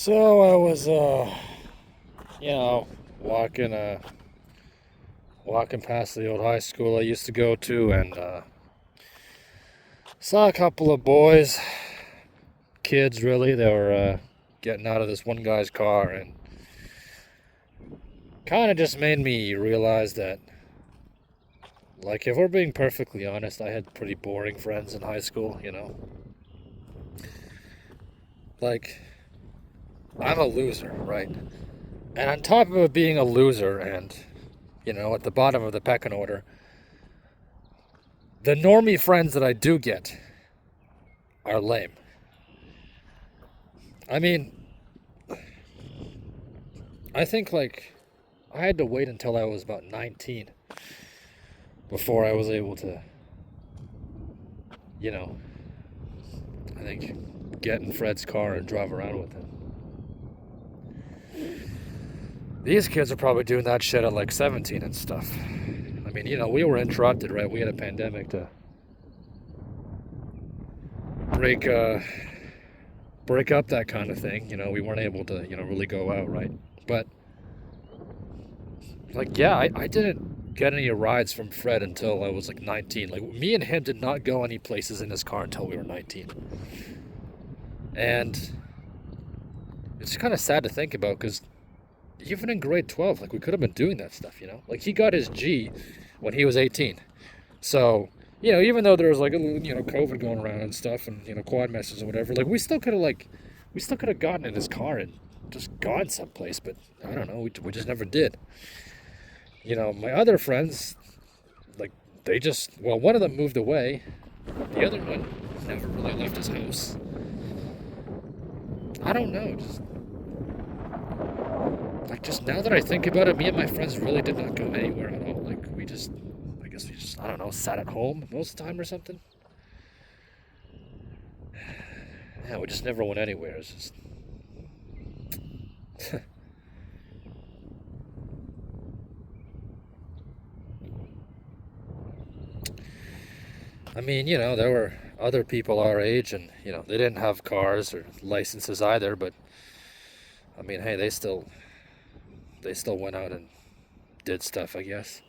So I was, you know, walking, walking past the old high school I used to go to, and saw a couple of boys, kids really. They were getting out of this one guy's car, and kind of just made me realize that, like, if we're being perfectly honest, I had pretty boring friends in high school. Like, I'm a loser, right? And on top of it being a loser and, at the bottom of the pecking order, the normie friends that I do get are lame. I mean, I think, like, I had to wait until I was about 19 before I was able to, you know, I think, get in Fred's car and drive around with him. These kids are probably doing that shit at like 17 and stuff. I mean, we were interrupted, right? We had a pandemic to break up that kind of thing. We weren't able to, really go out, right? But, like, yeah, I didn't get any rides from Fred until I was like 19. Like, me and him did not go any places in his car until we were 19. And it's kind of sad to think about, because even in grade 12, like, we could have been doing that stuff, Like, he got his G when he was 18. So, even though there was, like, a little, COVID going around and stuff, and, quad messes or whatever, like, we still could have gotten in his car and just gone someplace, but I don't know, we just never did. My other friends, like, one of them moved away. The other one never really left his house. I don't know, just now that I think about it, me and my friends really did not go anywhere at all. Like, I guess we just, I don't know, sat at home most of the time or something. Yeah, we just never went anywhere. It's just... I mean, there were other people our age, and, they didn't have cars or licenses either, but, I mean, hey, they still went out and did stuff, I guess.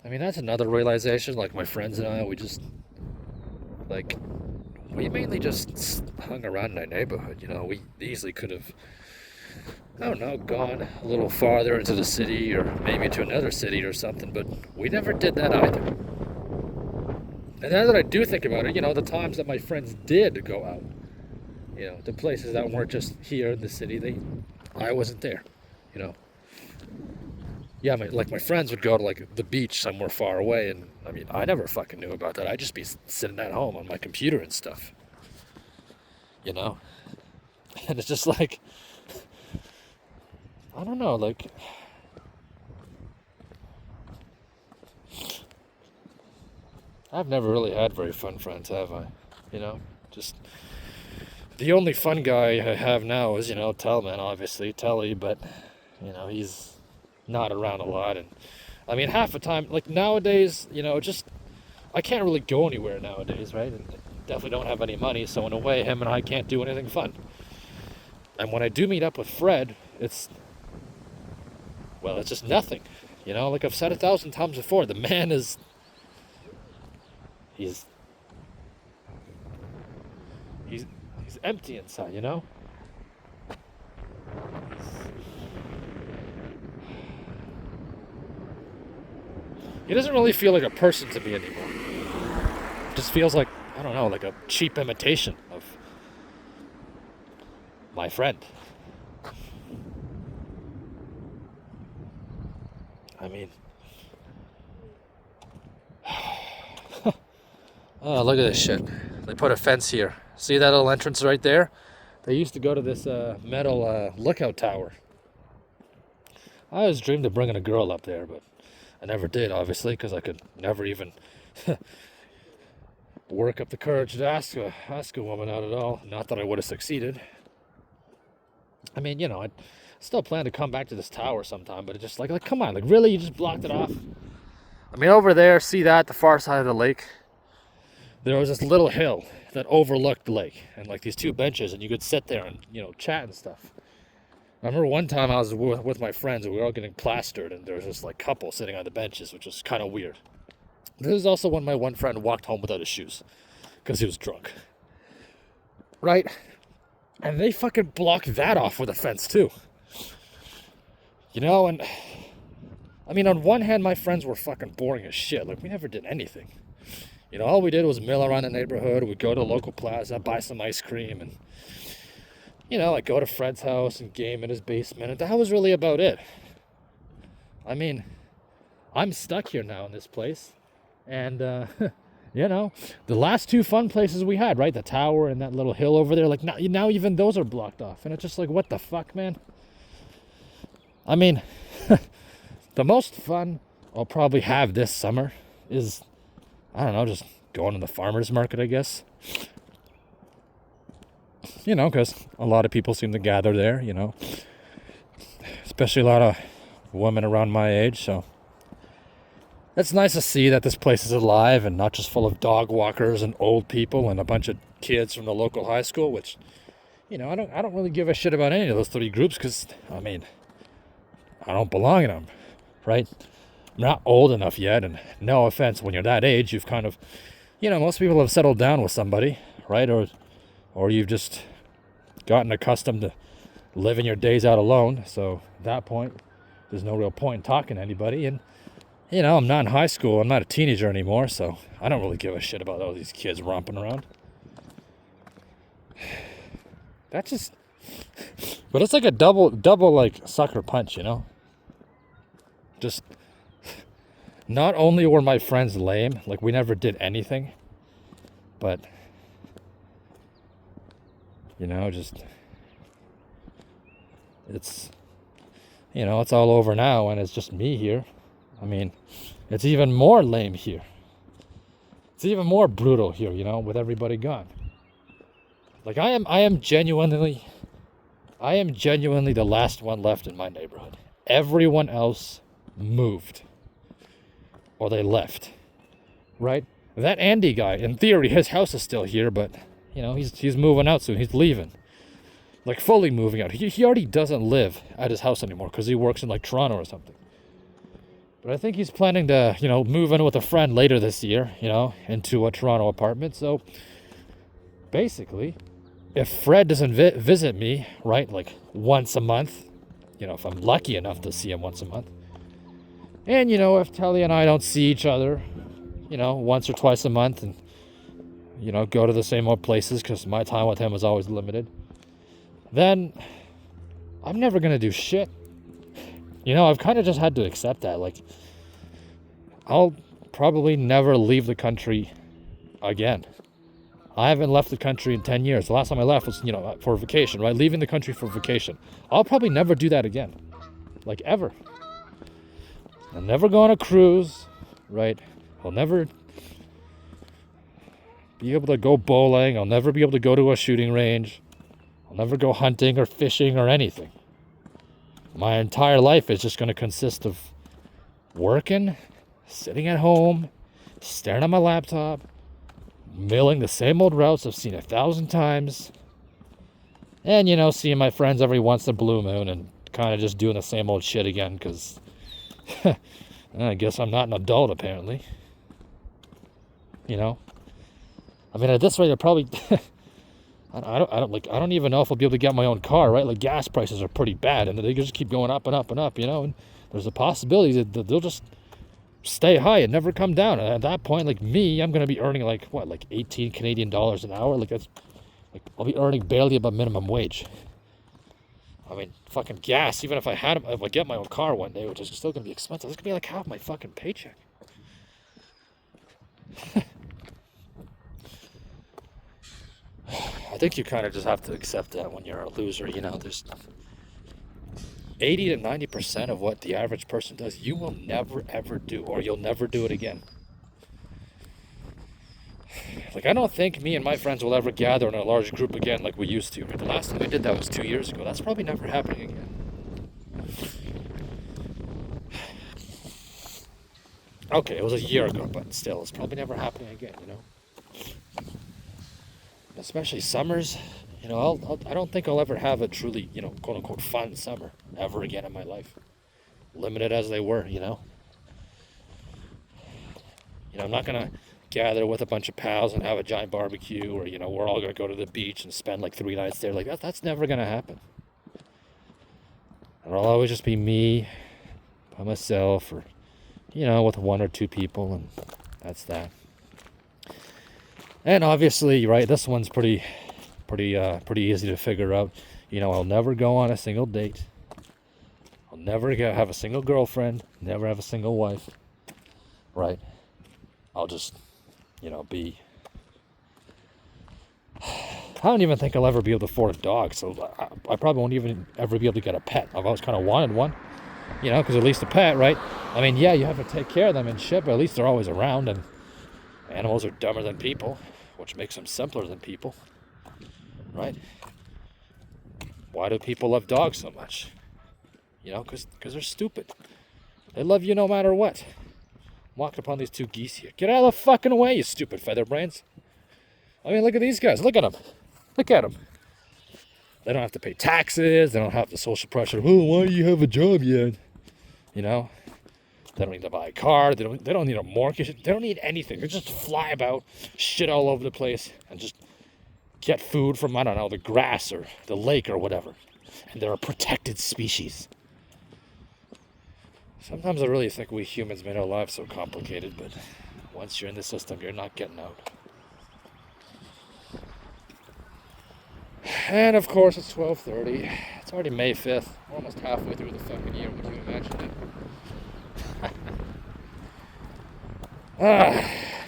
I mean, that's another realization. Like, my friends and I, we mainly just hung around in our neighborhood. We easily could have, I don't know, gone a little farther into the city or maybe to another city or something, but we never did that either. And now that I do think about it, the times that my friends did go out, the places that weren't just here in the city, I wasn't there, Yeah, my friends would go to, like, the beach somewhere far away, and, I mean, I never fucking knew about that. I'd just be sitting at home on my computer and stuff, And it's just like, I don't know, like, I've never really had very fun friends, have I? Just, the only fun guy I have now is, Telman, obviously, Telly, but, he's not around a lot. And I mean, half the time, like, nowadays, I can't really go anywhere nowadays, right? And I definitely don't have any money, so in a way, him and I can't do anything fun. And when I do meet up with Fred, it's just nothing. Like I've said 1,000 times before, the man is, he's empty inside, He doesn't really feel like a person to me anymore. It just feels like, I don't know, like a cheap imitation of my friend. I mean, oh, look at this shit. They put a fence here. See that little entrance right there? They used to go to this metal lookout tower. I always dreamed of bringing a girl up there, but I never did, obviously, because I could never even work up the courage to ask a woman out at all. Not that I would have succeeded. I mean, I still plan to come back to this tower sometime, but it's just like, come on, like, really? You just blocked it off? I mean, over there, see that, the far side of the lake? there was this little hill that overlooked the lake, and like these two benches, and you could sit there and chat and stuff. I remember one time I was with my friends, and we were all getting plastered, and there was this like couple sitting on the benches, which was kind of weird. This is also when my one friend walked home without his shoes because he was drunk, right? And they fucking blocked that off with a fence too. And I mean, on one hand, my friends were fucking boring as shit. Like, we never did anything. All we did was mill around the neighborhood. We'd go to a local plaza, buy some ice cream, and, like go to Fred's house and game in his basement. And that was really about it. I mean, I'm stuck here now in this place. And, the last two fun places we had, right? The tower and that little hill over there. Like, now even those are blocked off. And it's just like, what the fuck, man? I mean, the most fun I'll probably have this summer is, I don't know, just going to the farmer's market, I guess. Because a lot of people seem to gather there, especially a lot of women around my age. So it's nice to see that this place is alive and not just full of dog walkers and old people and a bunch of kids from the local high school, which, I don't really give a shit about any of those three groups because, I mean, I don't belong in them, right? I'm not old enough yet, and no offense, when you're that age, you've kind of, most people have settled down with somebody, right? Or you've just gotten accustomed to living your days out alone. So at that point, there's no real point in talking to anybody. And, I'm not in high school. I'm not a teenager anymore, so I don't really give a shit about all these kids romping around. That's just... But it's like a double like sucker punch, Just... Not only were my friends lame, like we never did anything, but, just, it's, it's all over now and it's just me here. I mean, it's even more lame here. It's even more brutal here, with everybody gone. Like I am genuinely the last one left in my neighborhood. Everyone else moved. Or they left, right? That Andy guy, in theory, his house is still here, but, he's moving out soon. He's leaving. Like, fully moving out. He already doesn't live at his house anymore because he works in, like, Toronto or something. But I think he's planning to, move in with a friend later this year, into a Toronto apartment. So, basically, if Fred doesn't visit me, right, like, once a month, if I'm lucky enough to see him once a month, and, if Telly and I don't see each other, once or twice a month and, go to the same old places because my time with him is always limited, then I'm never going to do shit. I've kind of just had to accept that. Like, I'll probably never leave the country again. I haven't left the country in 10 years. The last time I left was, for vacation, right? Leaving the country for vacation. I'll probably never do that again. Like, ever. I'll never go on a cruise, right? I'll never be able to go bowling. I'll never be able to go to a shooting range. I'll never go hunting or fishing or anything. My entire life is just going to consist of working, sitting at home, staring at my laptop, milling the same old routes I've seen 1,000 times, and, seeing my friends every once in a blue moon and kind of just doing the same old shit again because... I guess I'm not an adult, apparently. I mean, at this rate, I probably... I don't even know if I'll be able to get my own car, right? Like, gas prices are pretty bad, and they just keep going up and up and up, and there's a possibility that they'll just stay high and never come down. And at that point, like me, I'm going to be earning, like 18 Canadian dollars an hour? Like, that's... Like, I'll be earning barely above minimum wage. I mean, fucking gas, even if I get my own car one day, which is still going to be expensive, it's going to be like half my fucking paycheck. I think you kind of just have to accept that when you're a loser, there's 80 to 90% of what the average person does, you will never, ever do, or you'll never do it again. Like, I don't think me and my friends will ever gather in a large group again like we used to. I mean, the last time we did that was 2 years ago. That's probably never happening again. Okay, it was a year ago, but still, it's probably never happening again, especially summers. You know, I don't think I'll ever have a truly, you know, quote unquote fun summer ever again in my life. Limited as they were, you know. You know, I'm not gonna gather with a bunch of pals and have a giant barbecue, or you know, we're all gonna go to the beach and spend like 3 nights there. Like that's never gonna happen. It'll always just be me by myself, or you know, with 1 or 2 people, and that's that. And obviously, right, this one's pretty easy to figure out. You know, I'll never go on a single date. I'll never have a single girlfriend. Never have a single wife. Right? I'll just, you know, be. I don't even think I'll ever be able to afford a dog, so I probably won't even ever be able to get a pet. I've always kind of wanted one, you know, because at least a pet, right? I mean, yeah, you have to take care of them and shit, but at least they're always around, and animals are dumber than people, which makes them simpler than people, right? Why do people love dogs so much? You know, because they're stupid. They love you no matter what. I'm walking upon these 2 geese here. Get out of the fucking way, you stupid featherbrains. I mean, look at these guys. Look at them. Look at them. They don't have to pay taxes. They don't have the social pressure. Oh, why do you have a job yet? You know? They don't need to buy a car. They don't need a mortgage. They don't need anything. They just fly about, shit all over the place, and just get food from, I don't know, the grass or the lake or whatever. And they're a protected species. Sometimes I really think we humans made our lives so complicated, but once you're in the system, you're not getting out. And of course, it's 12:30. It's already May 5th. We're almost halfway through the fucking year. Can you imagine it?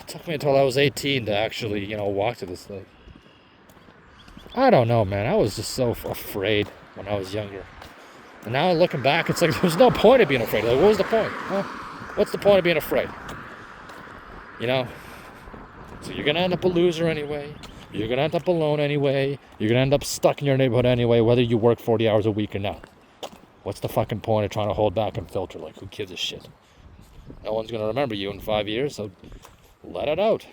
It took me until I was 18 to actually, you know, walk to this thing. I don't know, man. I was just so afraid when I was younger. And now looking back, it's like there's no point of being afraid. Like, what was the point? Huh? What's the point of being afraid? You know? So you're going to end up a loser anyway. You're going to end up alone anyway. You're going to end up stuck in your neighborhood anyway, whether you work 40 hours a week or not. What's the fucking point of trying to hold back and filter? Like, who gives a shit? No one's going to remember you in 5 years, so let it out.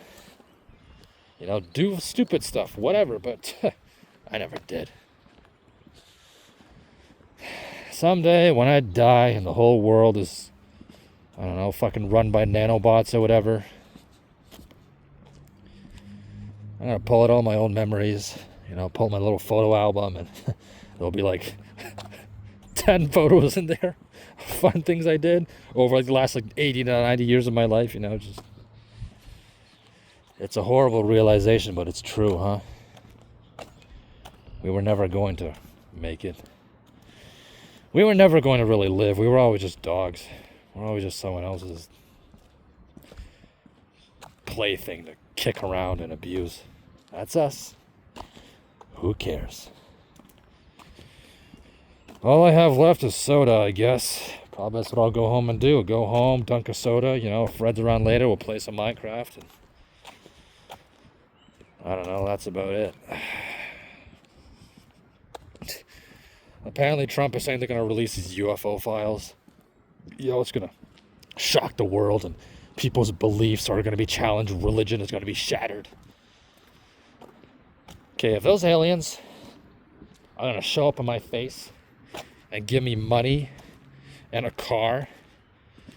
You know, do stupid stuff, whatever, but I never did. Someday, when I die and the whole world is, I don't know, fucking run by nanobots or whatever, I'm going to pull out all my old memories, you know, pull my little photo album, and there'll be like 10 photos in there. Fun things I did over like the last like 80 to 90 years of my life, you know, just. It's a horrible realization, but it's true, huh? We were never going to make it. We were never going to really live. We were always just dogs. We're always just someone else's plaything to kick around and abuse. That's us. Who cares? All I have left is soda, I guess. Probably that's what I'll go home and do. Go home, dunk a soda. You know, if Fred's around later, we'll play some Minecraft. And I don't know, that's about it. Apparently Trump is saying they're going to release these UFO files. You know, it's going to shock the world, and people's beliefs are going to be challenged. Religion is going to be shattered. Okay, if those aliens are going to show up in my face and give me money and a car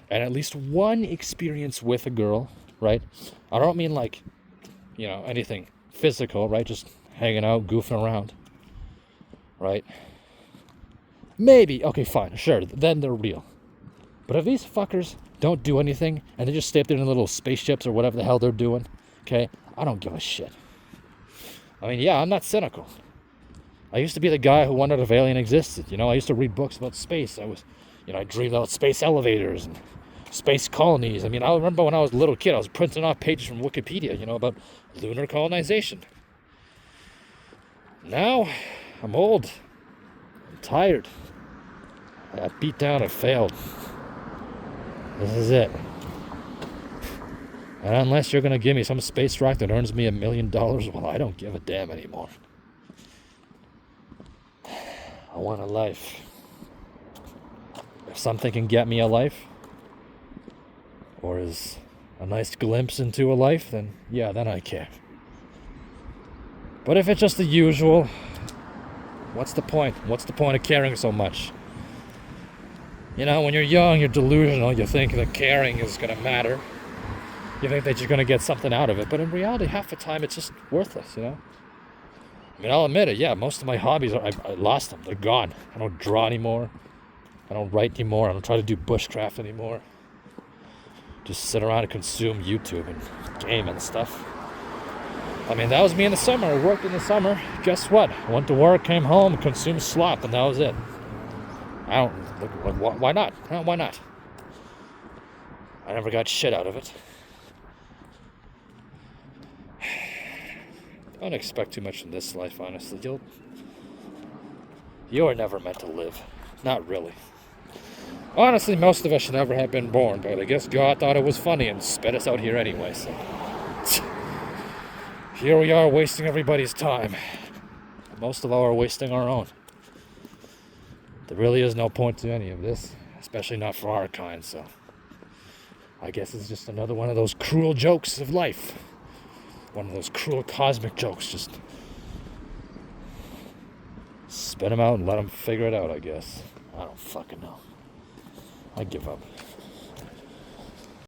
and at least one experience with a girl, right? I don't mean like, you know, anything physical, right? Just hanging out, goofing around, right? Maybe, okay, fine, sure, then they're real. But if these fuckers don't do anything and they just stay up there in little spaceships or whatever the hell they're doing, okay, I don't give a shit. I mean, yeah, I'm not cynical. I used to be the guy who wondered if alien existed. You know, I used to read books about space. I dreamed about space elevators and space colonies. I mean, I remember when I was a little kid, I was printing off pages from Wikipedia, you know, about lunar colonization. Now, I'm old. I'm tired. I got beat down and failed. This is it. And unless you're going to give me some space rock that earns me $1 million, well, I don't give a damn anymore. I want a life. If something can get me a life, or is a nice glimpse into a life, then yeah, then I care. But if it's just the usual, what's the point? What's the point of caring so much? You know, when you're young, you're delusional. You think that caring is going to matter. You think that you're going to get something out of it. But in reality, half the time, it's just worthless, you know? I mean, I'll admit it. Yeah, most of my hobbies, I lost them. They're gone. I don't draw anymore. I don't write anymore. I don't try to do bushcraft anymore. Just sit around and consume YouTube and game and stuff. I mean, that was me in the summer. I worked in the summer. Guess what? I went to work, came home, consumed slop, and that was it. I don't... Why not? Why not? I never got shit out of it. Don't expect too much in this life, honestly. You are never meant to live. Not really. Honestly, most of us should never have been born, but I guess God thought it was funny and spit us out here anyway, so... Here we are wasting everybody's time. Most of all are wasting our own. There really is no point to any of this, especially not for our kind, so... I guess it's just another one of those cruel jokes of life. One of those cruel cosmic jokes, just... spit them out and let them figure it out, I guess. I don't fucking know. I give up.